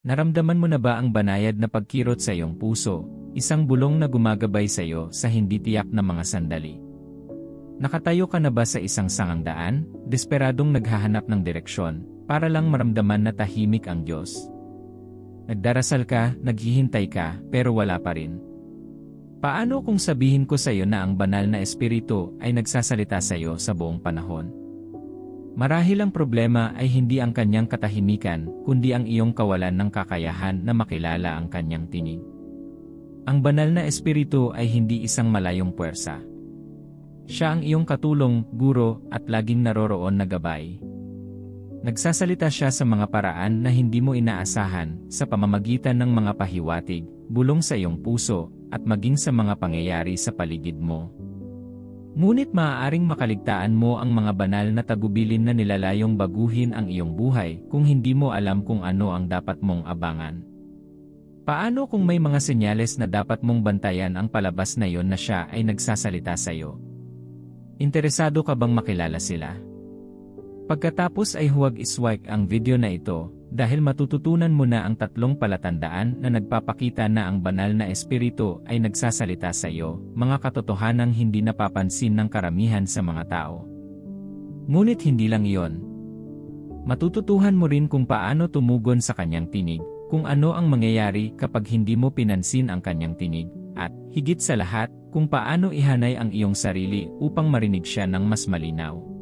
Naramdaman mo na ba ang banayad na pagkirot sa iyong puso, isang bulong na gumagabay sa iyo sa hindi tiyak na mga sandali? Nakatayo ka na ba sa isang sangang daan, desperadong naghahanap ng direksyon, para lang maramdaman na tahimik ang Diyos? Nagdarasal ka, naghihintay ka, pero wala pa rin. Paano kung sabihin ko sa iyo na ang banal na Espiritu ay nagsasalita sa iyo sa buong panahon? Marahil ang problema ay hindi ang kanyang katahimikan, kundi ang iyong kawalan ng kakayahan na makilala ang kanyang tinig. Ang banal na Espiritu ay hindi isang malayong puwersa. Siya ang iyong katulong, guro, at laging naroroon na gabay. Nagsasalita siya sa mga paraan na hindi mo inaasahan, sa pamamagitan ng mga pahiwatig, bulong sa iyong puso, at maging sa mga pangyayari sa paligid mo. Ngunit maaaring makaligtaan mo ang mga banal na tagubilin na nilalayong baguhin ang iyong buhay kung hindi mo alam kung ano ang dapat mong abangan. Paano kung may mga senyales na dapat mong bantayan ang palabas na iyon na siya ay nagsasalita sa iyo? Interesado ka bang makilala sila? Pagkatapos ay huwag iswipe ang video na ito, dahil matututunan mo na ang 3 palatandaan na nagpapakita na ang banal na Espiritu ay nagsasalita sa iyo, mga katotohanang hindi napapansin ng karamihan sa mga tao. Ngunit hindi lang iyon. Matututuhan mo rin kung paano tumugon sa kanyang tinig, kung ano ang mangyayari kapag hindi mo pinansin ang kanyang tinig, at, higit sa lahat, kung paano ihanay ang iyong sarili upang marinig siya ng mas malinaw.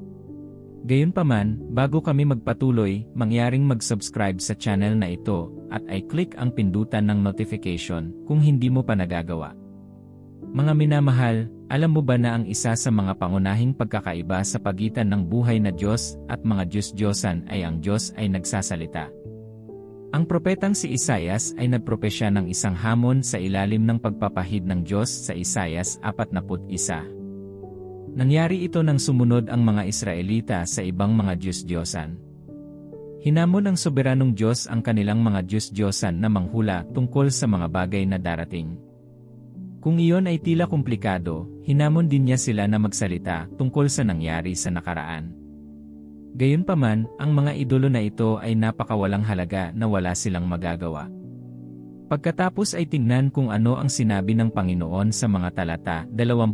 Gayunpaman, bago kami magpatuloy, mangyaring mag-subscribe sa channel na ito, at ay click ang pindutan ng notification kung hindi mo pa nagagawa. Mga minamahal, alam mo ba na ang isa sa mga pangunahing pagkakaiba sa pagitan ng buhay na Diyos at mga Diyos-Diyosan ay ang Diyos ay nagsasalita? Ang propetang si Isaias ay nagpropesya ng isang hamon sa ilalim ng pagpapahid ng Diyos sa Isaias 41. Nangyari ito nang sumunod ang mga Israelita sa ibang mga Diyos-Diyosan. Hinamon ng soberanong Diyos ang kanilang mga Diyos-Diyosan na manghula tungkol sa mga bagay na darating. Kung iyon ay tila komplikado, hinamon din niya sila na magsalita tungkol sa nangyari sa nakaraan. Gayunpaman, ang mga idolo na ito ay napakawalang halaga na wala silang magagawa. Pagkatapos ay tingnan kung ano ang sinabi ng Panginoon sa mga talata 28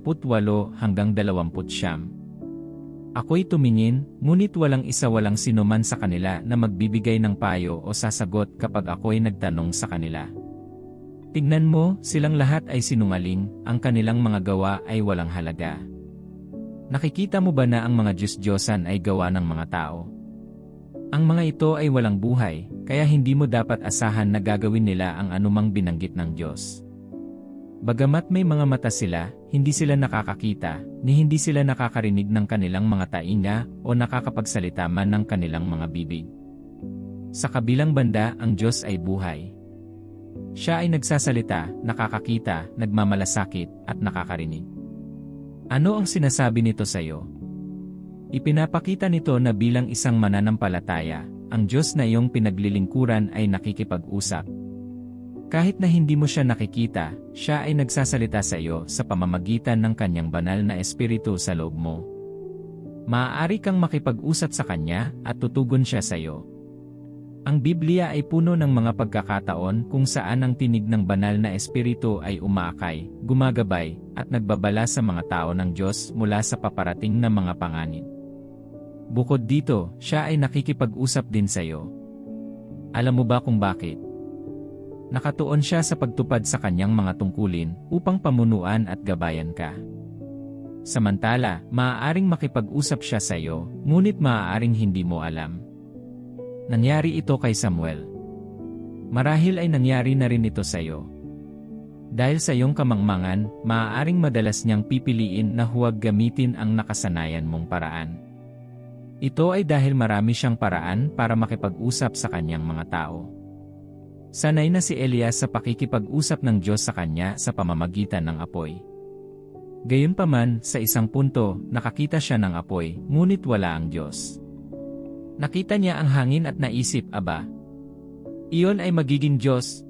hanggang 29. Ako'y tumingin, ngunit walang sinuman sa kanila na magbibigay ng payo o sasagot kapag ako'y nagtanong sa kanila. Tignan mo, silang lahat ay sinungaling, ang kanilang mga gawa ay walang halaga. Nakikita mo ba na ang mga Diyos-Diyosan ay gawa ng mga tao? Ang mga ito ay walang buhay, kaya hindi mo dapat asahan na gagawin nila ang anumang binanggit ng Diyos. Bagamat may mga mata sila, hindi sila nakakakita, ni hindi sila nakakarinig ng kanilang mga tainga o nakakapagsalita man ng kanilang mga bibig. Sa kabilang banda, ang Diyos ay buhay. Siya ay nagsasalita, nakakakita, nagmamalasakit, at nakakarinig. Ano ang sinasabi nito sa iyo? Ipinapakita nito na bilang isang mananampalataya, ang Diyos na iyong pinaglilingkuran ay nakikipag-usap. Kahit na hindi mo siya nakikita, siya ay nagsasalita sa iyo sa pamamagitan ng kanyang banal na Espiritu sa loob mo. Maaari kang makipag-usap sa kanya at tutugon siya sa iyo. Ang Biblia ay puno ng mga pagkakataon kung saan ang tinig ng banal na Espiritu ay umaakay, gumagabay, at nagbabala sa mga tao ng Diyos mula sa paparating na mga panganib. Bukod dito, siya ay nakikipag-usap din sa iyo. Alam mo ba kung bakit? Nakatuon siya sa pagtupad sa kanyang mga tungkulin upang pamunuan at gabayan ka. Samantala, maaaring makipag-usap siya sa iyo, ngunit maaaring hindi mo alam. Nangyari ito kay Samuel. Marahil ay nangyari na rin ito sa iyo. Dahil sa iyong kamangmangan, maaaring madalas niyang pipiliin na huwag gamitin ang nakasanayan mong paraan. Ito ay dahil marami siyang paraan para makipag-usap sa kanyang mga tao. Sanay na si Elias sa pakikipag-usap ng Diyos sa kanya sa pamamagitan ng apoy. Gayunpaman, sa isang punto, nakakita siya ng apoy, ngunit wala ang Diyos. Nakita niya ang hangin at naisip, aba, iyon ay magiging Diyos.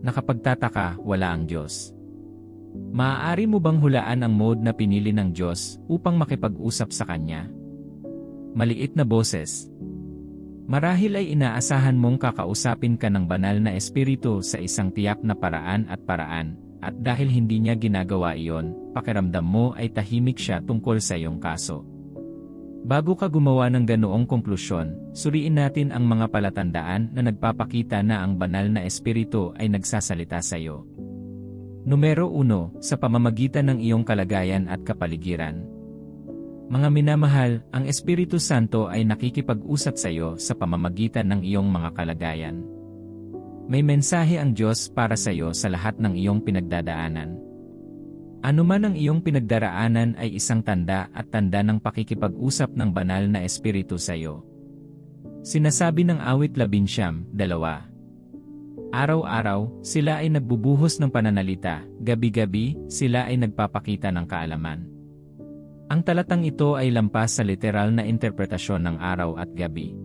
Nakapagtataka, wala ang Diyos. Maaari mo bang hulaan ang mode na pinili ng Diyos upang makipag-usap sa Kanya? Maliit na boses. Marahil ay inaasahan mong kakausapin ka ng banal na espiritu sa isang tiyak na paraan, at dahil hindi niya ginagawa iyon, pakiramdam mo ay tahimik siya tungkol sa iyong kaso. Bago ka gumawa ng ganoong konklusyon, suriin natin ang mga palatandaan na nagpapakita na ang banal na espiritu ay nagsasalita sa iyo. Numero 1, sa pamamagitan ng iyong kalagayan at kapaligiran. Mga minamahal, ang Espiritu Santo ay nakikipag-usap sa iyo sa pamamagitan ng iyong mga kalagayan. May mensahe ang Diyos para sa iyo sa lahat ng iyong pinagdadaanan. Ano man ang iyong pinagdaraanan ay isang tanda ng pakikipag-usap ng banal na Espiritu sa iyo. Sinasabi ng awit 19:2. Araw-araw, sila ay nagbubuhos ng pananalita, gabi-gabi, sila ay nagpapakita ng kaalaman. Ang talatang ito ay lampas sa literal na interpretasyon ng araw at gabi.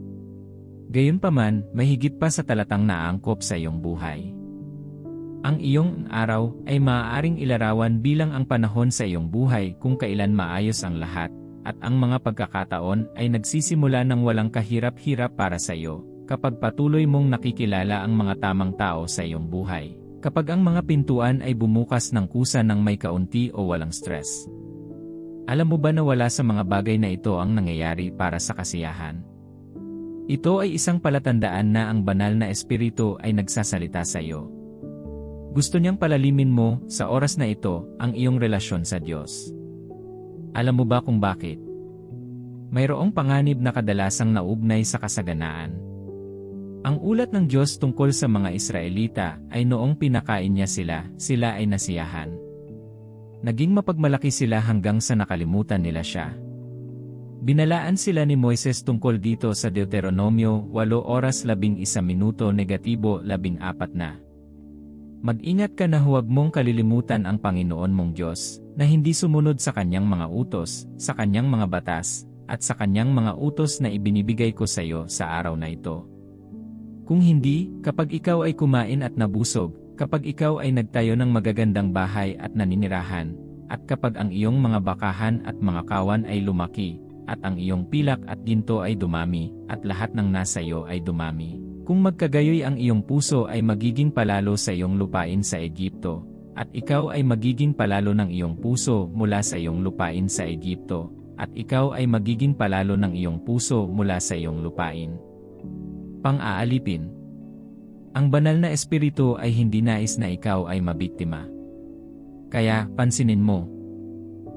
Gayunpaman, may higit pa sa talatang naangkop sa iyong buhay. Ang iyong araw ay maaaring ilarawan bilang ang panahon sa iyong buhay kung kailan maayos ang lahat, at ang mga pagkakataon ay nagsisimula ng walang kahirap-hirap para sa iyo, kapag patuloy mong nakikilala ang mga tamang tao sa iyong buhay, kapag ang mga pintuan ay bumukas ng kusa ng may kaunti o walang stress. Alam mo ba na wala sa mga bagay na ito ang nangyayari para sa kasiyahan? Ito ay isang palatandaan na ang banal na espiritu ay nagsasalita sa iyo. Gusto niyang palalimin mo, sa oras na ito, ang iyong relasyon sa Diyos. Alam mo ba kung bakit? Mayroong panganib na kadalasang naugnay sa kasaganaan. Ang ulat ng Diyos tungkol sa mga Israelita ay noong pinakain niya sila ay nasiyahan. Naging mapagmalaki sila hanggang sa nakalimutan nila siya. Binalaan sila ni Moises tungkol dito sa Deuteronomio 8:11-14 na. Mag-ingat ka na huwag mong kalilimutan ang Panginoon mong Diyos, na hindi sumunod sa kanyang mga utos, sa kanyang mga batas, at sa kanyang mga utos na ibinibigay ko sa iyo sa araw na ito. Kung hindi, kapag ikaw ay kumain at nabusog, kapag ikaw ay nagtayo ng magagandang bahay at naninirahan, at kapag ang iyong mga bakahan at mga kawan ay lumaki, at ang iyong pilak at ginto ay dumami, at lahat ng nasa iyo ay dumami. Kung magkagayoy ang iyong puso ay magiging palalo sa iyong lupain sa Ehipto, at ikaw ay magiging palalo ng iyong puso mula sa iyong lupain sa Ehipto, at ikaw ay magiging palalo ng iyong puso mula sa iyong lupain. Pang-aalipin. Ang banal na espiritu ay hindi nais na ikaw ay mabiktima. Kaya, pansinin mo.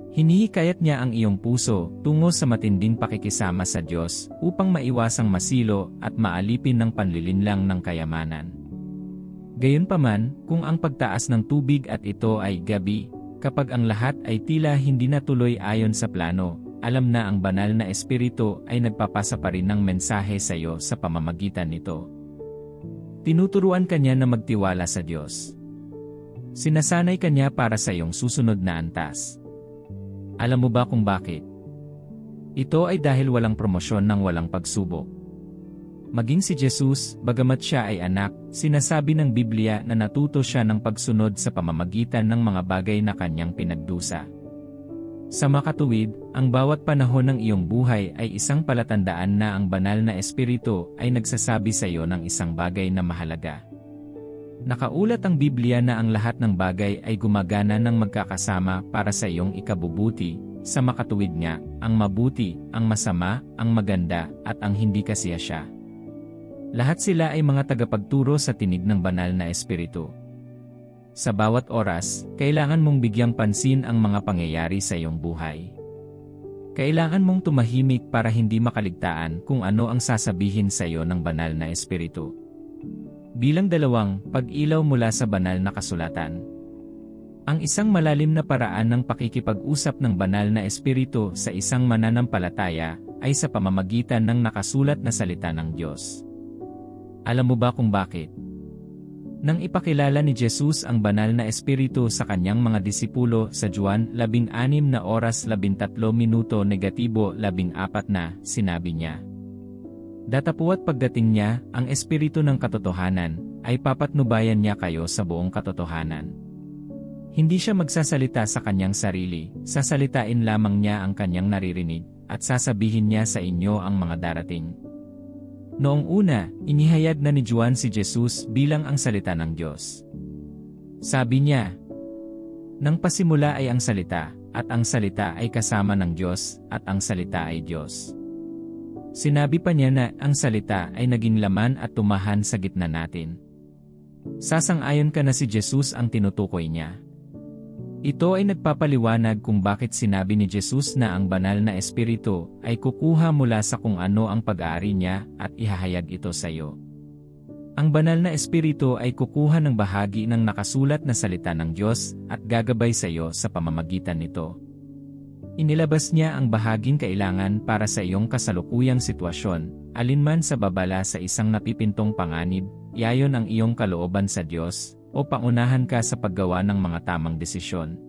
Hinihikayat niya ang iyong puso tungo sa matinding pakikisama sa Diyos upang maiwasang masilo at maalipin ng panlilinlang ng kayamanan. Gayunpaman, kung ang pagtaas ng tubig at ito ay gabi, kapag ang lahat ay tila hindi na tuloy ayon sa plano, alam na ang banal na espiritu ay nagpapasa pa rin ng mensahe sa iyo sa pamamagitan nito. Tinuturuan ka niya na magtiwala sa Diyos. Sinasanay ka niya para sa iyong susunod na antas. Alam mo ba kung bakit? Ito ay dahil walang promosyon ng walang pagsubok. Maging si Jesus, bagamat siya ay anak, sinasabi ng Biblia na natuto siya ng pagsunod sa pamamagitan ng mga bagay na kanyang pinagdusa. Sa makatuwid, ang bawat panahon ng iyong buhay ay isang palatandaan na ang banal na espiritu ay nagsasabi sa iyo ng isang bagay na mahalaga. Nakaulat ang Biblia na ang lahat ng bagay ay gumagana ng magkakasama para sa iyong ikabubuti, sa makatuwid niya, ang mabuti, ang masama, ang maganda, at ang hindi kasiyasya. Lahat sila ay mga tagapagturo sa tinig ng banal na espiritu. Sa bawat oras, kailangan mong bigyang pansin ang mga pangyayari sa iyong buhay. Kailangan mong tumahimik para hindi makaligtaan kung ano ang sasabihin sa iyo ng banal na espiritu. Bilang 2, pag-ilaw mula sa banal na kasulatan. Ang isang malalim na paraan ng pakikipag-usap ng banal na espiritu sa isang mananampalataya ay sa pamamagitan ng nakasulat na salita ng Diyos. Alam mo ba kung bakit? Nang ipakilala ni Jesus ang banal na espiritu sa kanyang mga disipulo sa Juan 16:13-14 na, sinabi niya, "Datapuat pagdating niya, ang espiritu ng katotohanan, ay papatnubayan niya kayo sa buong katotohanan. Hindi siya magsasalita sa kanyang sarili, sasalitain lamang niya ang kanyang naririnig, at sasabihin niya sa inyo ang mga darating." Noong una, inihayag na ni Juan si Jesus bilang ang salita ng Diyos. Sabi niya, "Nang pasimula ay ang salita, at ang salita ay kasama ng Diyos, at ang salita ay Diyos." Sinabi pa niya na ang salita ay naging laman at tumahan sa gitna natin. Sasang-ayon ka na si Jesus ang tinutukoy niya. Ito ay nagpapaliwanag kung bakit sinabi ni Jesus na ang banal na espiritu ay kukuha mula sa kung ano ang pag-aari niya at ihahayag ito sa iyo. Ang banal na espiritu ay kukuha ng bahagi ng nakasulat na salita ng Diyos at gagabay sa iyo sa pamamagitan nito. Inilabas niya ang bahaging kailangan para sa iyong kasalukuyang sitwasyon, alinman sa babala sa isang napipintong panganib, iayon ang iyong kalooban sa Diyos, o pangunahan ka sa paggawa ng mga tamang desisyon.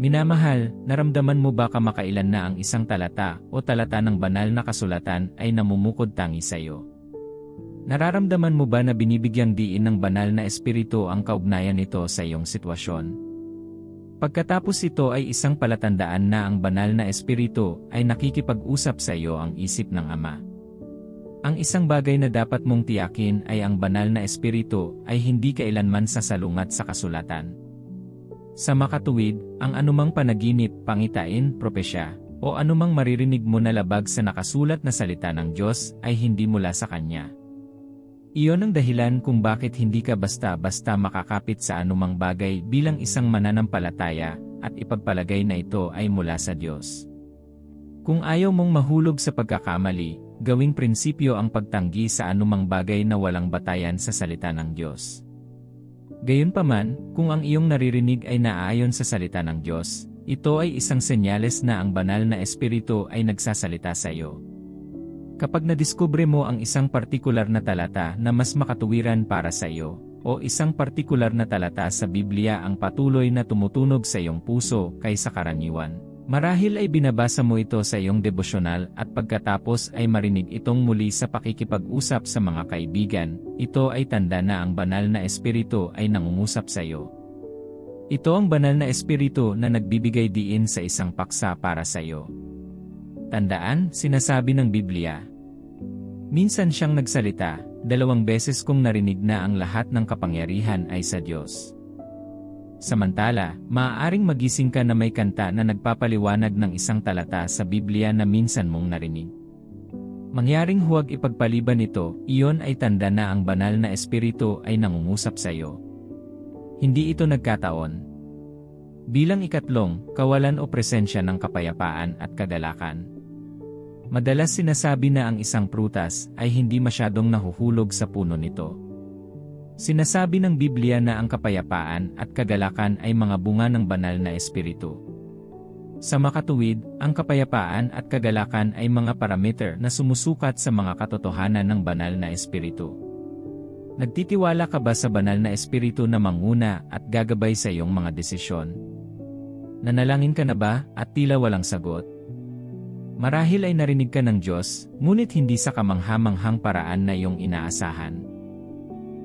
Minamahal, naramdaman mo ba kamakailan na ang isang talata o talata ng banal na kasulatan ay namumukod tangi sa iyo? Nararamdaman mo ba na binibigyang diin ng banal na espiritu ang kaugnayan nito sa iyong sitwasyon? Pagkatapos ito ay isang palatandaan na ang banal na espiritu ay nakikipag-usap sa iyo ang isip ng Ama. Ang isang bagay na dapat mong tiyakin ay ang banal na espiritu ay hindi kailanman sasalungat sa kasulatan. Sa makatuwid, ang anumang panaginip, pangitain, propesya, o anumang maririnig mo na labag sa nakasulat na salita ng Diyos ay hindi mula sa Kanya. Iyon ang dahilan kung bakit hindi ka basta-basta makakapit sa anumang bagay bilang isang mananampalataya at ipagpalagay na ito ay mula sa Diyos. Kung ayaw mong mahulog sa pagkakamali, gawing prinsipyo ang pagtanggi sa anumang bagay na walang batayan sa salita ng Diyos. Gayunpaman, kung ang iyong naririnig ay naaayon sa salita ng Diyos, ito ay isang senyales na ang banal na espiritu ay nagsasalita sa iyo. Kapag nadiskubre mo ang isang partikular na talata na mas makatuwiran para sa iyo, o isang partikular na talata sa Biblia ang patuloy na tumutunog sa iyong puso kaysa karaniwan, marahil ay binabasa mo ito sa iyong devosyonal at pagkatapos ay marinig itong muli sa pakikipag-usap sa mga kaibigan, ito ay tanda na ang banal na espiritu ay nangungusap sa iyo. Ito ang banal na espiritu na nagbibigay diin sa isang paksa para sa iyo. Tandaan, sinasabi ng Biblia. Minsan siyang nagsalita, 2 beses kong narinig na ang lahat ng kapangyarihan ay sa Diyos. Samantala, maaaring magising ka na may kanta na nagpapaliwanag ng isang talata sa Biblia na minsan mong narinig. Mangyaring huwag ipagpaliban ito, iyon ay tanda na ang banal na espiritu ay nangungusap sa iyo. Hindi ito nagkataon. Bilang ikatlong, kawalan o presensya ng kapayapaan at kagalakan. Madalas sinasabi na ang isang prutas ay hindi masyadong nahuhulog sa puno nito. Sinasabi ng Biblia na ang kapayapaan at kagalakan ay mga bunga ng banal na espiritu. Sa makatuwid, ang kapayapaan at kagalakan ay mga parameter na sumusukat sa mga katotohanan ng banal na espiritu. Nagtitiwala ka ba sa banal na espiritu na manguna at gagabay sa iyong mga desisyon? Nanalangin ka na ba at tila walang sagot? Marahil ay narinig ka ng Diyos, ngunit hindi sa kamangha-manghang paraan na iyong inaasahan.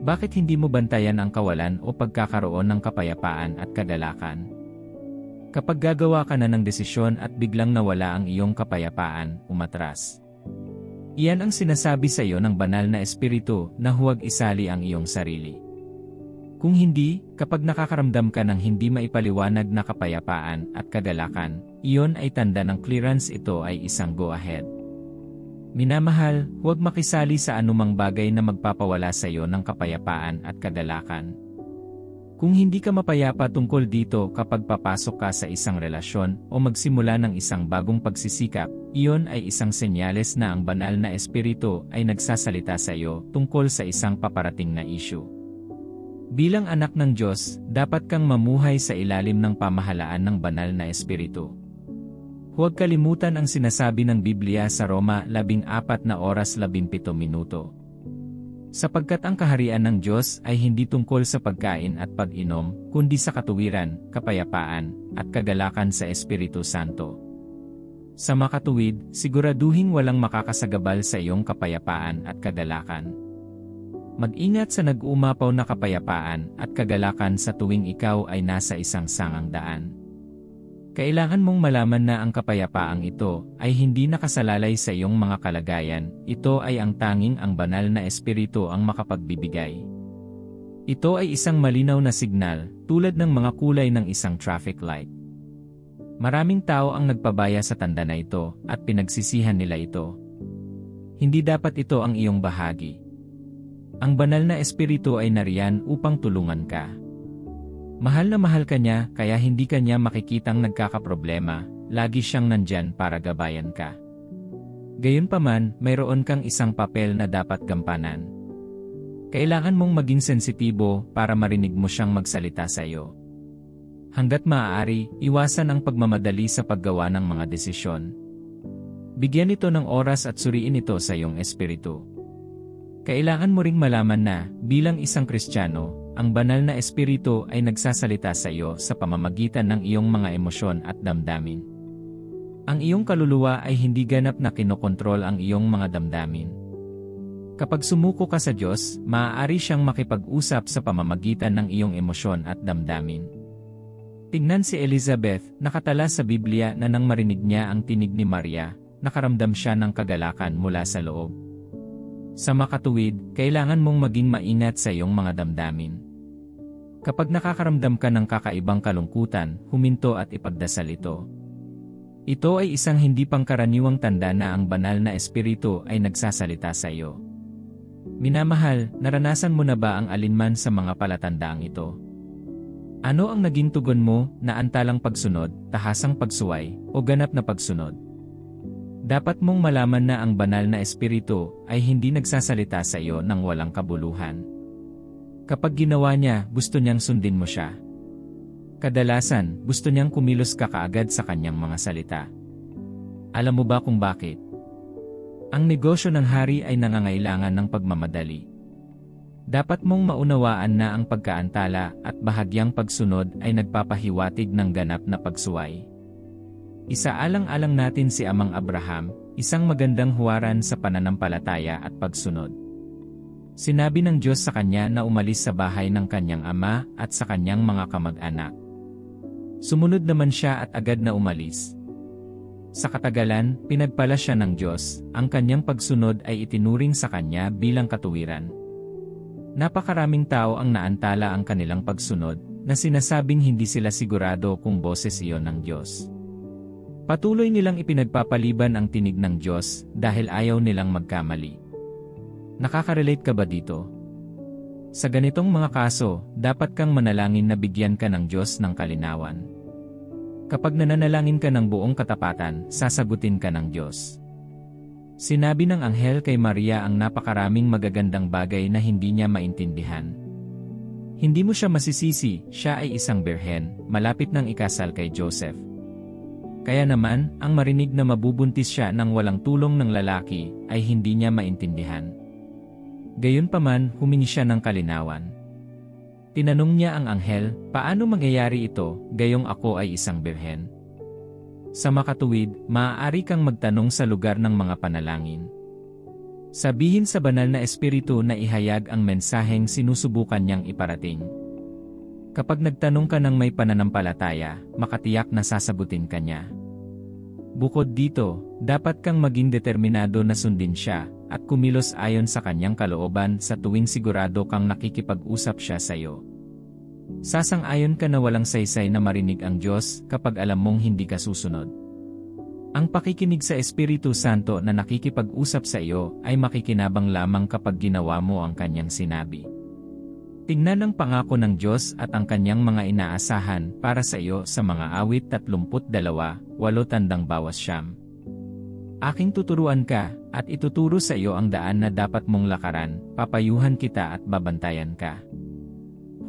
Bakit hindi mo bantayan ang kawalan o pagkakaroon ng kapayapaan at kagalakan? Kapag gagawa ka na ng desisyon at biglang nawala ang iyong kapayapaan, umatras. Iyan ang sinasabi sa iyo ng banal na espiritu na huwag isali ang iyong sarili. Kung hindi, kapag nakakaramdam ka ng hindi maipaliwanag na kapayapaan at kagalakan, iyon ay tanda ng clearance, ito ay isang go-ahead. Minamahal, huwag makisali sa anumang bagay na magpapawala sa iyo ng kapayapaan at kagalakan. Kung hindi ka mapayapa tungkol dito kapag papasok ka sa isang relasyon o magsimula ng isang bagong pagsisikap, iyon ay isang senyales na ang banal na espiritu ay nagsasalita sa iyo tungkol sa isang paparating na issue. Bilang anak ng Diyos, dapat kang mamuhay sa ilalim ng pamahalaan ng banal na espiritu. Huwag kalimutan ang sinasabi ng Biblia sa Roma 14:17. Sapagkat ang kaharian ng Diyos ay hindi tungkol sa pagkain at pag-inom, kundi sa katuwiran, kapayapaan, at kagalakan sa Espiritu Santo. Sa makatuwid, siguraduhin walang makakasagabal sa iyong kapayapaan at kagalakan. Mag-ingat sa nag-uumapaw na kapayapaan at kagalakan sa tuwing ikaw ay nasa isang sangang daan. Kailangan mong malaman na ang kapayapaang ito ay hindi nakasalalay sa iyong mga kalagayan, ito ay ang tanging ang banal na espiritu ang makapagbibigay. Ito ay isang malinaw na signal, tulad ng mga kulay ng isang traffic light. Maraming tao ang nagpabaya sa tanda na ito, at pinagsisihan nila ito. Hindi dapat ito ang iyong bahagi. Ang banal na espiritu ay nariyan upang tulungan ka. Mahal na mahal ka niya, kaya hindi ka niya makikitang nagkakaproblema, lagi siyang nandyan para gabayan ka. Gayunpaman, mayroon kang isang papel na dapat gampanan. Kailangan mong maging sensitibo para marinig mo siyang magsalita sa iyo. Hanggat maaari, iwasan ang pagmamadali sa paggawa ng mga desisyon. Bigyan ito ng oras at suriin ito sa iyong espiritu. Kailangan mo ring malaman na, bilang isang Kristiyano, ang banal na espiritu ay nagsasalita sa iyo sa pamamagitan ng iyong mga emosyon at damdamin. Ang iyong kaluluwa ay hindi ganap na kinokontrol ang iyong mga damdamin. Kapag sumuko ka sa Diyos, maaari siyang makipag-usap sa pamamagitan ng iyong emosyon at damdamin. Tingnan si Elizabeth, nakatala sa Biblia na nang marinig niya ang tinig ni Maria, nakaramdam siya ng kagalakan mula sa loob. Sa makatuwid, kailangan mong maging maingat sa iyong mga damdamin. Kapag nakakaramdam ka ng kakaibang kalungkutan, huminto at ipagdasal ito. Ito ay isang hindi pangkaraniwang tanda na ang banal na espiritu ay nagsasalita sa iyo. Minamahal, naranasan mo na ba ang alinman sa mga palatandaang ito? Ano ang naging tugon mo, na antalang pagsunod, tahasang pagsuway, o ganap na pagsunod? Dapat mong malaman na ang banal na espiritu ay hindi nagsasalita sa iyo ng walang kabuluhan. Kapag ginawa niya, gusto niyang sundin mo siya. Kadalasan, gusto niyang kumilos ka kaagad sa kanyang mga salita. Alam mo ba kung bakit? Ang negosyo ng hari ay nangangailangan ng pagmamadali. Dapat mong maunawaan na ang pagkaantala at bahagyang pagsunod ay nagpapahiwatig ng ganap na pagsuway. Isaalang-alang natin si Amang Abraham, isang magandang huwaran sa pananampalataya at pagsunod. Sinabi ng Diyos sa kanya na umalis sa bahay ng kanyang ama at sa kanyang mga kamag-anak. Sumunod naman siya at agad na umalis. Sa katagalan, pinagpala siya ng Diyos, ang kanyang pagsunod ay itinuring sa kanya bilang katuwiran. Napakaraming tao ang naantala ang kanilang pagsunod, na sinasabing hindi sila sigurado kung boses iyon ng Diyos. Patuloy nilang ipinagpapaliban ang tinig ng Diyos dahil ayaw nilang magkamali. Nakaka-relate ka ba dito? Sa ganitong mga kaso, dapat kang manalangin na bigyan ka ng Diyos ng kalinawan. Kapag nananalangin ka ng buong katapatan, sasagutin ka ng Diyos. Sinabi ng anghel kay Maria ang napakaraming magagandang bagay na hindi niya maintindihan. Hindi mo siya masisisi, siya ay isang birhen, malapit ng ikasal kay Joseph. Kaya naman, ang marinig na mabubuntis siya ng walang tulong ng lalaki, ay hindi niya maintindihan. Gayunpaman, humingi siya ng kalinawan. Tinanong niya ang anghel, paano mangyayari ito, gayong ako ay isang birhen? Sa makatuwid, maaari kang magtanong sa lugar ng mga panalangin. Sabihin sa banal na espiritu na ihayag ang mensaheng sinusubukan niyang iparating. Kapag nagtanong ka ng may pananampalataya, makatiyak na sasagutin ka niya. Bukod dito, dapat kang maging determinado na sundin siya, at kumilos ayon sa kanyang kalooban sa tuwing sigurado kang nakikipag-usap siya sa iyo. Sasang-ayon ka na walang saysay na marinig ang Diyos kapag alam mong hindi ka susunod. Ang pakikinig sa Espiritu Santo na nakikipag-usap sa iyo ay makikinabang lamang kapag ginawa mo ang kanyang sinabi. Tingnan ang pangako ng Diyos at ang kanyang mga inaasahan para sa iyo sa mga awit 32, 8-9. Aking tuturuan ka, at ituturo sa iyo ang daan na dapat mong lakaran, papayuhan kita at babantayan ka.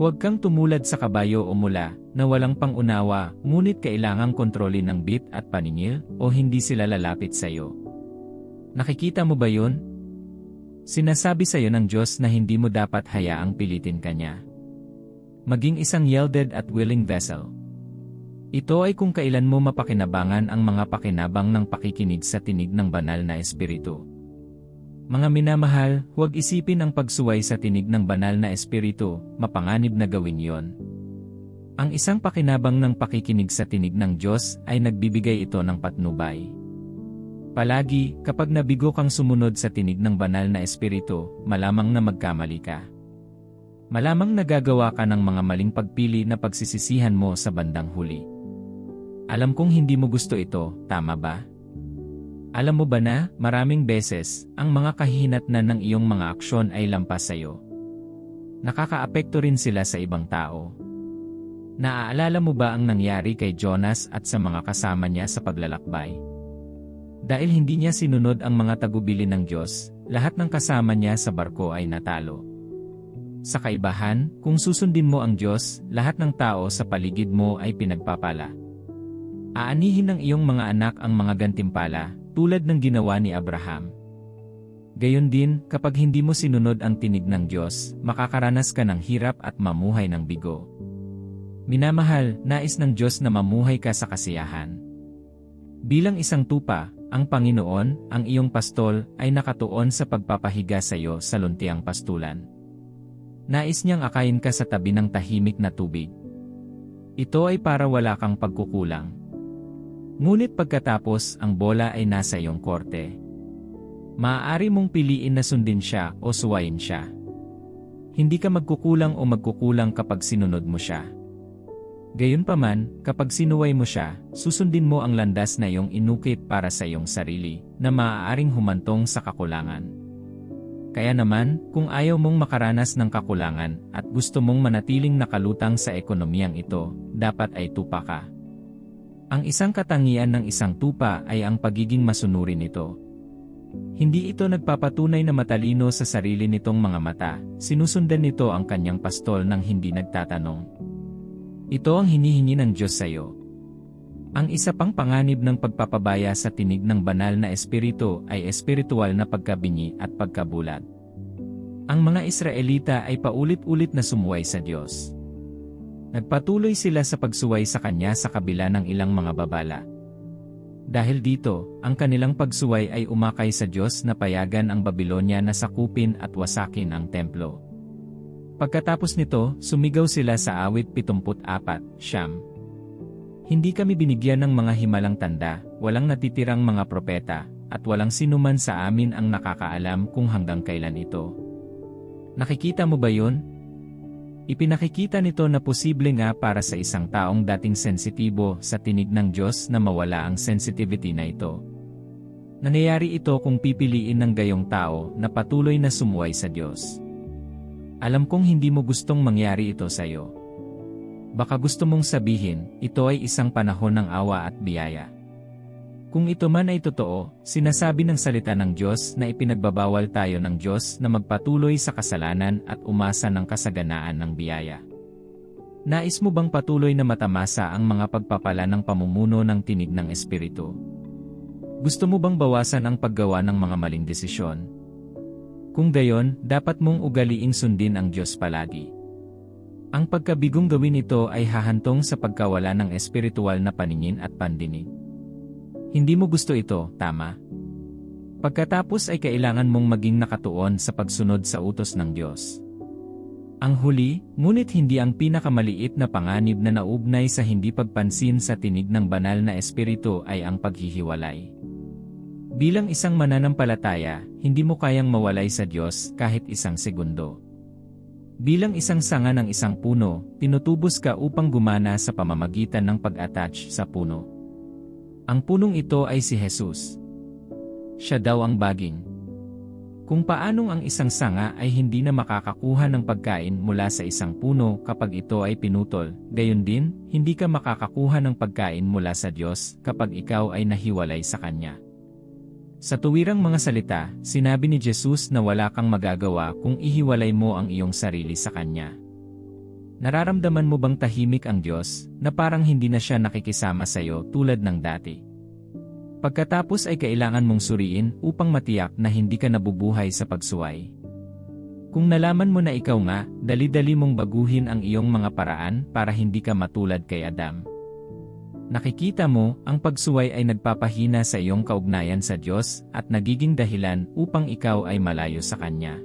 Huwag kang tumulad sa kabayo o mula, na walang pangunawa, ngunit kailangang kontrolin ng bit at paningil, o hindi sila lalapit sa iyo. Nakikita mo ba yun? Sinasabi sa iyo ng Diyos na hindi mo dapat hayaang pilitin Kanya. Maging isang yielded at willing vessel. Ito ay kung kailan mo mapakinabangan ang mga pakinabang ng pakikinig sa tinig ng banal na espiritu. Mga minamahal, huwag isipin ang pagsuway sa tinig ng banal na espiritu, mapanganib na gawin yon. Ang isang pakinabang ng pakikinig sa tinig ng Diyos ay nagbibigay ito ng patnubay. Palagi, kapag nabigo kang sumunod sa tinig ng banal na espiritu, malamang na magkamali ka. Malamang nagagawa ka ng mga maling pagpili na pagsisisihan mo sa bandang huli. Alam kong hindi mo gusto ito, tama ba? Alam mo ba na, maraming beses, ang mga kahihinatnan ng iyong mga aksyon ay lampas sa iyo. Nakakaapekto rin sila sa ibang tao. Naaalala mo ba ang nangyari kay Jonas at sa mga kasama niya sa paglalakbay? Dahil hindi niya sinunod ang mga tagubilin ng Diyos, lahat ng kasama niya sa barko ay natalo. Sa kaibahan, kung susundin mo ang Diyos, lahat ng tao sa paligid mo ay pinagpapala. Aanihin ng iyong mga anak ang mga gantimpala, tulad ng ginawa ni Abraham. Gayon din, kapag hindi mo sinunod ang tinig ng Diyos, makakaranas ka ng hirap at mamuhay ng bigo. Minamahal, nais ng Diyos na mamuhay ka sa kasiyahan. Bilang isang tupa, ang Panginoon, ang iyong pastol, ay nakatuon sa pagpapahiga sa iyo sa luntiang pastulan. Nais niyang akayin ka sa tabi ng tahimik na tubig. Ito ay para wala kang pagkukulang. Ngunit pagkatapos, ang bola ay nasa iyong korte. Maaari mong piliin na sundin siya o suwayin siya. Hindi ka magkukulang o magkukulang kapag sinunod mo siya. Gayunpaman, kapag sinuway mo siya, susundin mo ang landas na iyong inukit para sa iyong sarili, na maaaring humantong sa kakulangan. Kaya naman, kung ayaw mong makaranas ng kakulangan, at gusto mong manatiling nakalutang sa ekonomiyang ito, dapat ay tupa ka. Ang isang katangian ng isang tupa ay ang pagiging masunurin nito. Hindi ito nagpapatunay na matalino sa sarili nitong mga mata, sinusundan nito ang kanyang pastol nang hindi nagtatanong. Ito ang hinihingi ng Diyos sa iyo. Ang isa pang panganib ng pagpapabaya sa tinig ng banal na espiritu ay espiritual na pagkabingi at pagkabulag. Ang mga Israelita ay paulit-ulit na sumuway sa Diyos. Nagpatuloy sila sa pagsuway sa Kanya sa kabila ng ilang mga babala. Dahil dito, ang kanilang pagsuway ay umakay sa Diyos na payagan ang Babilonya na sakupin at wasakin ang templo. Pagkatapos nito, sumigaw sila sa awit 74, Siyam. Hindi kami binigyan ng mga himalang tanda, walang natitirang mga propeta, at walang sinuman sa amin ang nakakaalam kung hanggang kailan ito. Nakikita mo ba yun? Ipinakikita nito na posible nga para sa isang taong dating sensitibo sa tinig ng Diyos na mawala ang sensitivity na ito. Nangyayari ito kung pipiliin ng gayong tao na patuloy na sumuway sa Diyos. Alam kong hindi mo gustong mangyari ito sa iyo. Baka gusto mong sabihin, ito ay isang panahon ng awa at biyaya. Kung ito man ay totoo, sinasabi ng salita ng Diyos na ipinagbabawal tayo ng Diyos na magpatuloy sa kasalanan at umasa ng kasaganaan ng biyaya. Nais mo bang patuloy na matamasa ang mga pagpapala ng pamumuno ng tinig ng Espiritu? Gusto mo bang bawasan ang paggawa ng mga maling desisyon? Kung gayon, dapat mong ugaliing sundin ang Diyos palagi. Ang pagkabigong gawin ito ay hahantong sa pagkawala ng espiritual na paningin at pandinig. Hindi mo gusto ito, tama? Pagkatapos ay kailangan mong maging nakatuon sa pagsunod sa utos ng Diyos. Ang huli, ngunit hindi ang pinakamaliit na panganib na nauugnay sa hindi pagpansin sa tinig ng banal na espiritu ay ang paghihiwalay. Bilang isang mananampalataya, hindi mo kayang mawalay sa Diyos kahit isang segundo. Bilang isang sanga ng isang puno, tinutubos ka upang gumana sa pamamagitan ng pag-attach sa puno. Ang punong ito ay si Jesus. Siya daw ang baging. Kung paanong ang isang sanga ay hindi na makakakuha ng pagkain mula sa isang puno kapag ito ay pinutol, gayon din, hindi ka makakakuha ng pagkain mula sa Diyos kapag ikaw ay nahiwalay sa Kanya. Sa tuwirang mga salita, sinabi ni Jesus na wala kang magagawa kung ihiwalay mo ang iyong sarili sa Kanya. Nararamdaman mo bang tahimik ang Diyos, na parang hindi na siya nakikisama sa iyo tulad ng dati? Pagkatapos ay kailangan mong suriin upang matiyak na hindi ka nabubuhay sa pagsuway. Kung nalaman mo na ikaw nga, dali-dali mong baguhin ang iyong mga paraan para hindi ka matulad kay Adam. Nakikita mo, ang pagsuway ay nagpapahina sa iyong kaugnayan sa Diyos at nagiging dahilan upang ikaw ay malayo sa Kanya.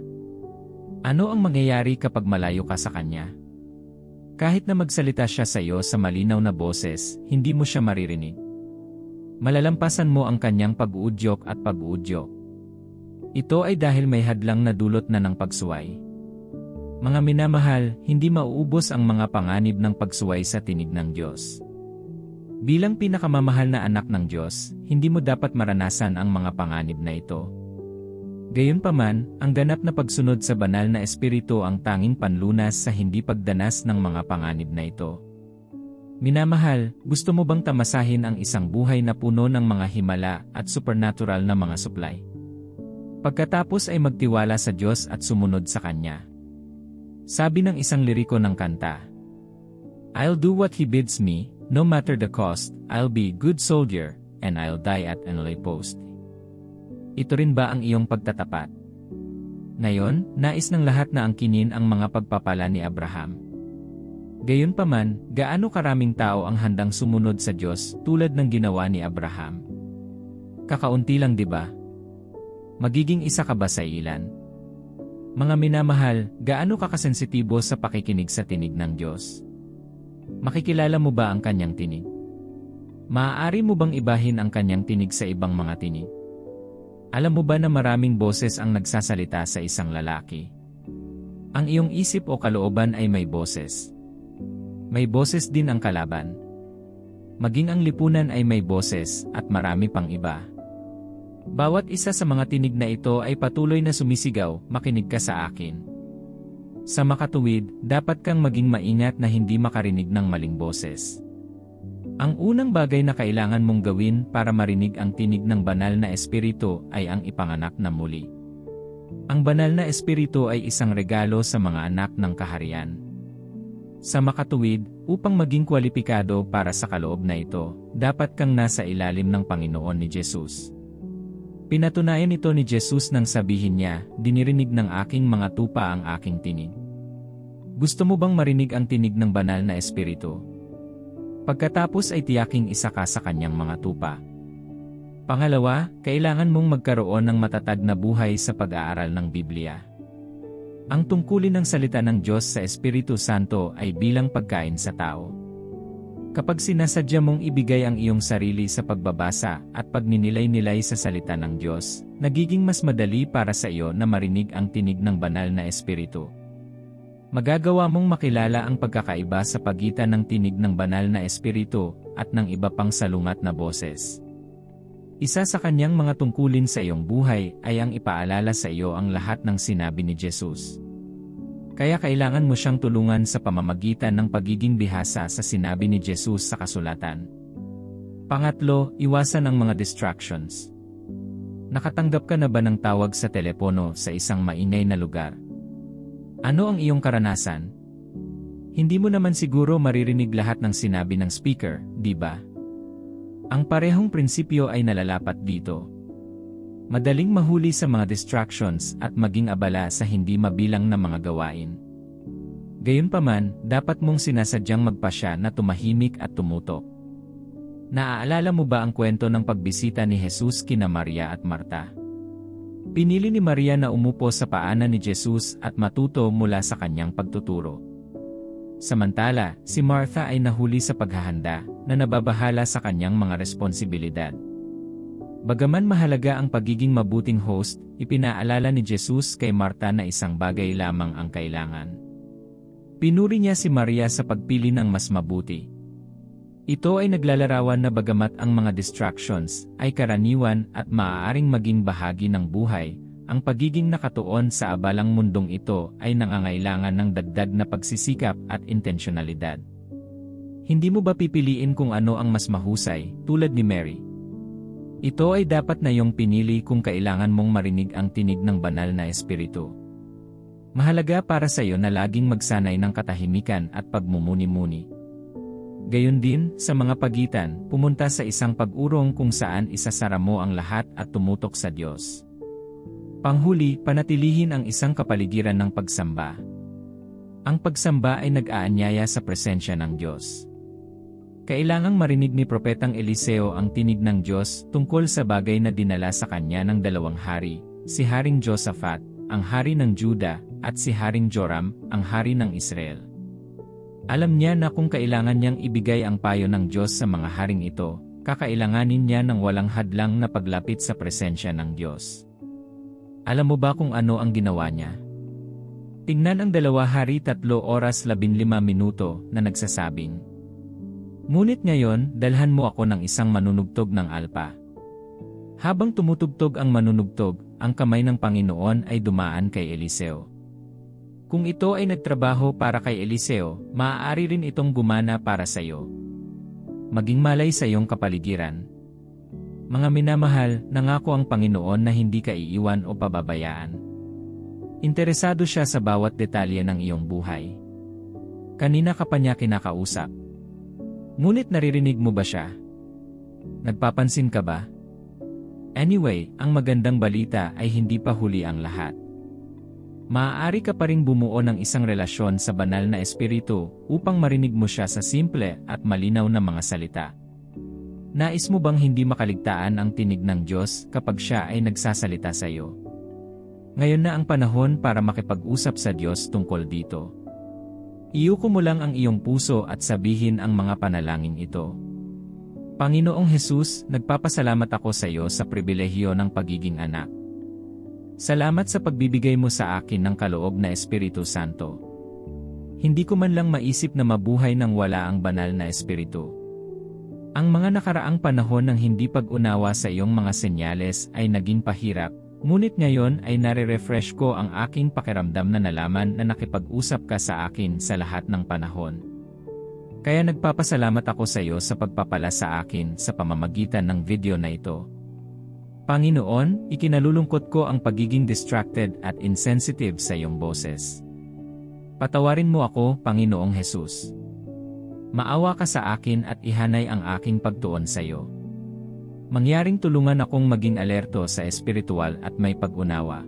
Ano ang mangyayari kapag malayo ka sa Kanya? Kahit na magsalita siya sa iyo sa malinaw na boses, hindi mo siya maririnig. Malalampasan mo ang kanyang pag-uudyok at pag-uudyok. Ito ay dahil may hadlang na dulot na ng pagsuway. Mga minamahal, hindi mauubos ang mga panganib ng pagsuway sa tinig ng Diyos. Bilang pinakamamahal na anak ng Diyos, hindi mo dapat maranasan ang mga panganib na ito. Gayunpaman, ang ganap na pagsunod sa banal na espiritu ang tanging panlunas sa hindi pagdanas ng mga panganib na ito. Minamahal, gusto mo bang tamasahin ang isang buhay na puno ng mga himala at supernatural na mga supply? Pagkatapos ay magtiwala sa Diyos at sumunod sa Kanya. Sabi ng isang liriko ng kanta, "I'll do what He bids me, no matter the cost, I'll be a good soldier, and I'll die at an holy post." Ito rin ba ang iyong pagtatapat? Ngayon, nais ng lahat na angkinin ang mga pagpapala ni Abraham. Gayunpaman, gaano karaming tao ang handang sumunod sa Diyos tulad ng ginawa ni Abraham? Kakaunti lang, di ba? Magiging isa ka ba sa ilan? Mga minamahal, gaano ka kasensitibo sa pakikinig sa tinig ng Diyos? Makikilala mo ba ang kanyang tinig? Maaari mo bang ibahin ang kanyang tinig sa ibang mga tinig? Alam mo ba na maraming boses ang nagsasalita sa isang lalaki? Ang iyong isip o kalooban ay may boses. May boses din ang kalaban. Maging ang lipunan ay may boses at marami pang iba. Bawat isa sa mga tinig na ito ay patuloy na sumisigaw, "Makinig ka sa akin." Sa makatuwid, dapat kang maging maingat na hindi makarinig ng maling boses. Ang unang bagay na kailangan mong gawin para marinig ang tinig ng banal na espiritu ay ang ipanganak na muli. Ang banal na espiritu ay isang regalo sa mga anak ng kaharian. Sa makatuwid, upang maging kwalipikado para sa kaloob na ito, dapat kang nasa ilalim ng Panginoon ni Jesus. Pinatunayan ito ni Jesus nang sabihin niya, "Dinirinig ng aking mga tupa ang aking tinig." Gusto mo bang marinig ang tinig ng banal na espiritu? Pagkatapos ay tiyaking isa ka sa kanyang mga tupa. Pangalawa, kailangan mong magkaroon ng matatag na buhay sa pag-aaral ng Biblia. Ang tungkulin ng salita ng Diyos sa Espiritu Santo ay bilang pagkain sa tao. Kapag sinasadya mong ibigay ang iyong sarili sa pagbabasa at pagninilay-nilay sa salita ng Diyos, nagiging mas madali para sa iyo na marinig ang tinig ng banal na espiritu. Magagawa mong makilala ang pagkakaiba sa pagitan ng tinig ng banal na espiritu at ng iba pang salungat na boses. Isa sa kanyang mga tungkulin sa iyong buhay ay ang ipaalala sa iyo ang lahat ng sinabi ni Jesus. Kaya kailangan mo siyang tulungan sa pamamagitan ng pagiging bihasa sa sinabi ni Jesus sa kasulatan. Pangatlo, iwasan ang mga distractions. Nakatanggap ka na ba ng tawag sa telepono sa isang maingay na lugar? Ano ang iyong karanasan? Hindi mo naman siguro maririnig lahat ng sinabi ng speaker, di ba? Ang parehong prinsipyo ay nalalapat dito. Madaling mahuli sa mga distractions at maging abala sa hindi mabilang na mga gawain. Gayunpaman, dapat mong sinasadyang magpasya na tumahimik at tumutok. Naaalala mo ba ang kwento ng pagbisita ni Jesus kina Maria at Marta? Pinili ni Maria na umupo sa paanan ni Jesus at matuto mula sa kanyang pagtuturo. Samantala, si Martha ay nahuli sa paghahanda na nababahala sa kanyang mga responsibilidad. Bagaman mahalaga ang pagiging mabuting host, ipinaalala ni Jesus kay Martha na isang bagay lamang ang kailangan. Pinuri niya si Maria sa pagpili ng mas mabuti. Ito ay naglalarawan na bagamat ang mga distractions ay karaniwan at maaaring maging bahagi ng buhay, ang pagiging nakatuon sa abalang mundong ito ay nangangailangan ng dagdag na pagsisikap at intensyonalidad. Hindi mo ba pipiliin kung ano ang mas mahusay, tulad ni Mary? Ito ay dapat na iyong pinili kung kailangan mong marinig ang tinig ng banal na espiritu. Mahalaga para sa iyo na laging magsanay ng katahimikan at pagmumuni-muni. Gayon din, sa mga pagitan, pumunta sa isang pag-urong kung saan isasara mo ang lahat at tumutok sa Diyos. Panghuli, panatilihin ang isang kapaligiran ng pagsamba. Ang pagsamba ay nag-aanyaya sa presensya ng Diyos. Kailangang marinig ni Propetang Eliseo ang tinig ng Diyos tungkol sa bagay na dinala sa kanya ng dalawang hari, si Haring Josaphat, ang hari ng Juda, at si Haring Joram, ang hari ng Israel. Alam niya na kung kailangan niyang ibigay ang payo ng Diyos sa mga haring ito, kakailanganin niya ng walang hadlang na paglapit sa presensya ng Diyos. Alam mo ba kung ano ang ginawa niya? Tingnan ang 2 Hari 3:15 na nagsasabing, "Ngunit ngayon, dalhan mo ako ng isang manunugtog ng alpa." Habang tumutugtog ang manunugtog, ang kamay ng Panginoon ay dumaan kay Eliseo. Kung ito ay nagtrabaho para kay Eliseo, maaari rin itong gumana para sa iyo. Maging malay sa iyong kapaligiran. Mga minamahal, nangako ang Panginoon na hindi ka iiwan o pababayaan. Interesado siya sa bawat detalye ng iyong buhay. Kanina ka pa niya kinakausap. Ngunit naririnig mo ba siya? Nagpapansin ka ba? Anyway, ang magandang balita ay hindi pa huli ang lahat. Maaari ka pa ring bumuo ng isang relasyon sa banal na espiritu upang marinig mo siya sa simple at malinaw na mga salita. Nais mo bang hindi makaligtaan ang tinig ng Diyos kapag siya ay nagsasalita sa iyo? Ngayon na ang panahon para makipag-usap sa Diyos tungkol dito. Iyuko mo lang ang iyong puso at sabihin ang mga panalangin ito. Panginoong Hesus, nagpapasalamat ako sa iyo sa pribilehiyo ng pagiging anak. Salamat sa pagbibigay mo sa akin ng kaloob na Espiritu Santo. Hindi ko man lang maisip na mabuhay nang wala ang banal na Espiritu. Ang mga nakaraang panahon ng hindi pag-unawa sa iyong mga senyales ay naging pahirap, ngunit ngayon ay nare-refresh ko ang aking pakiramdam na nalaman na nakipag-usap ka sa akin sa lahat ng panahon. Kaya nagpapasalamat ako sa iyo sa pagpapala sa akin sa pamamagitan ng video na ito. Panginoon, ikinalulungkot ko ang pagiging distracted at insensitive sa iyong boses. Patawarin mo ako, Panginoong Hesus. Maawa ka sa akin at ihanay ang aking pagtuon sa iyo. Mangyaring tulungan akong maging alerto sa espiritual at may pag-unawa.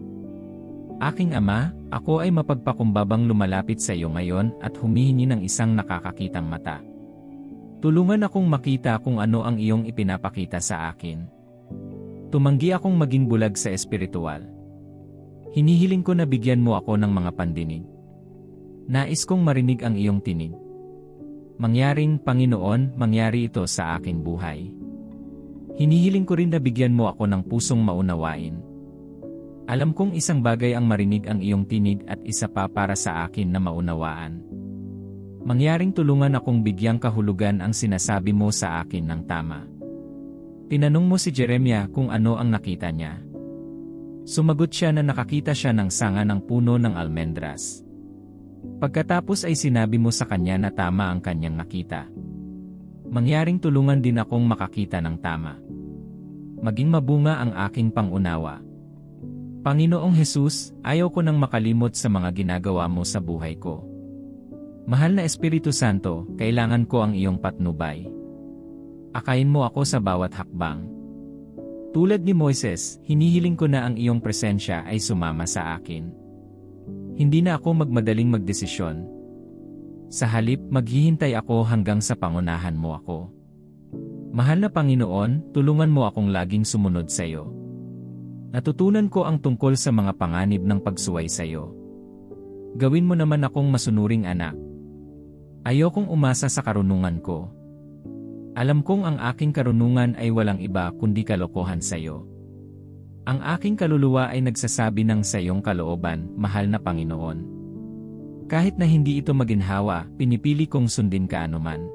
Aking Ama, ako ay mapagpakumbabang lumalapit sa iyo ngayon at humihingi ng isang nakakakitang mata. Tulungan akong makita kung ano ang iyong ipinapakita sa akin. Tumanggi akong maging bulag sa espiritual. Hinihiling ko na bigyan mo ako ng mga pandinig. Nais kong marinig ang iyong tinig. Mangyaring, Panginoon, mangyari ito sa aking buhay. Hinihiling ko rin na bigyan mo ako ng pusong maunawain. Alam kong isang bagay ang marinig ang iyong tinig at isa pa para sa akin na maunawaan. Mangyaring tulungan akong bigyang kahulugan ang sinasabi mo sa akin ng tama. Tinanong mo si Jeremiah kung ano ang nakita niya. Sumagot siya na nakakita siya ng sanga ng puno ng almendras. Pagkatapos ay sinabi mo sa kanya na tama ang kanyang nakita. Mangyaring tulungan din akong makakita ng tama. Maging mabunga ang aking pangunawa. Panginoong Hesus, ayaw ko nang makalimot sa mga ginagawa mo sa buhay ko. Mahal na Espiritu Santo, kailangan ko ang iyong patnubay. Akayin mo ako sa bawat hakbang. Tulad ni Moises, hinihiling ko na ang iyong presensya ay sumama sa akin. Hindi na ako magmadaling magdesisyon. Sa halip, maghihintay ako hanggang sa pangunahan mo ako. Mahal na Panginoon, tulungan mo akong laging sumunod sa iyo. Natutunan ko ang tungkol sa mga panganib ng pagsuway sa iyo. Gawin mo naman akong masunuring anak. Ayokong umasa sa karunungan ko. Alam kong ang aking karunungan ay walang iba kundi kalokohan sa iyo. Ang aking kaluluwa ay nagsasabi ng sa iyong kalooban, mahal na Panginoon. Kahit na hindi ito maginhawa, pinipili kong sundin ka anuman.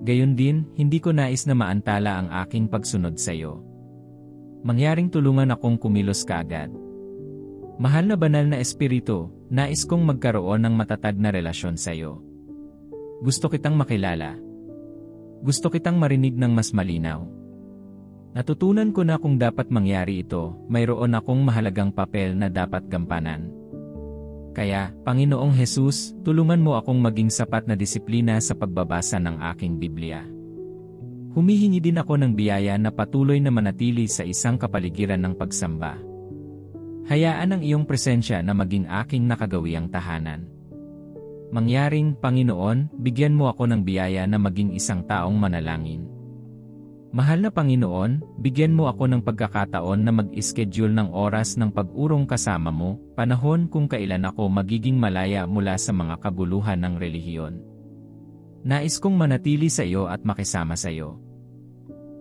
Gayon din, hindi ko nais na maantala ang aking pagsunod sa iyo. Mangyaring tulungan akong kumilos kaagad. Mahal na banal na Espiritu, nais kong magkaroon ng matatag na relasyon sa iyo. Gusto kitang makilala. Gusto kitang marinig ng mas malinaw. Natutunan ko na kung dapat mangyari ito, mayroon akong mahalagang papel na dapat gampanan. Kaya, Panginoong Hesus, tulungan mo akong maging sapat na disiplina sa pagbabasa ng aking Biblia. Humihingi din ako ng biyaya na patuloy na manatili sa isang kapaligiran ng pagsamba. Hayaan ang iyong presensya na maging aking nakagawiang tahanan. Mangyaring, Panginoon, bigyan mo ako ng biyaya na maging isang taong manalangin. Mahal na Panginoon, bigyan mo ako ng pagkakataon na mag-schedule ng oras ng pag-urong kasama mo, panahon kung kailan ako magiging malaya mula sa mga kabuluhan ng relihiyon. Nais kong manatili sa iyo at makisama sa iyo.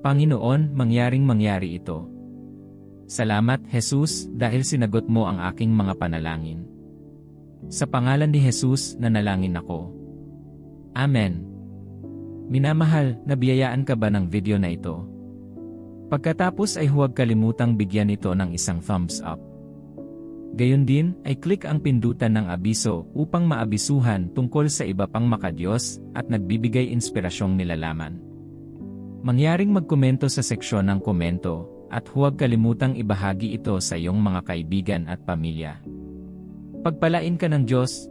Panginoon, mangyaring mangyari ito. Salamat, Jesus, dahil sinagot mo ang aking mga panalangin. Sa pangalan ni Jesus, nanalangin ako. Amen. Minamahal, nabiyayaan ka ba ng video na ito? Pagkatapos ay huwag kalimutang bigyan ito ng isang thumbs up. Gayon din, ay click ang pindutan ng abiso upang maabisuhan tungkol sa iba pang makadiyos at nagbibigay inspirasyong nilalaman. Mangyaring magkomento sa seksyon ng komento at huwag kalimutang ibahagi ito sa iyong mga kaibigan at pamilya. Pagpalain ka ng Diyos.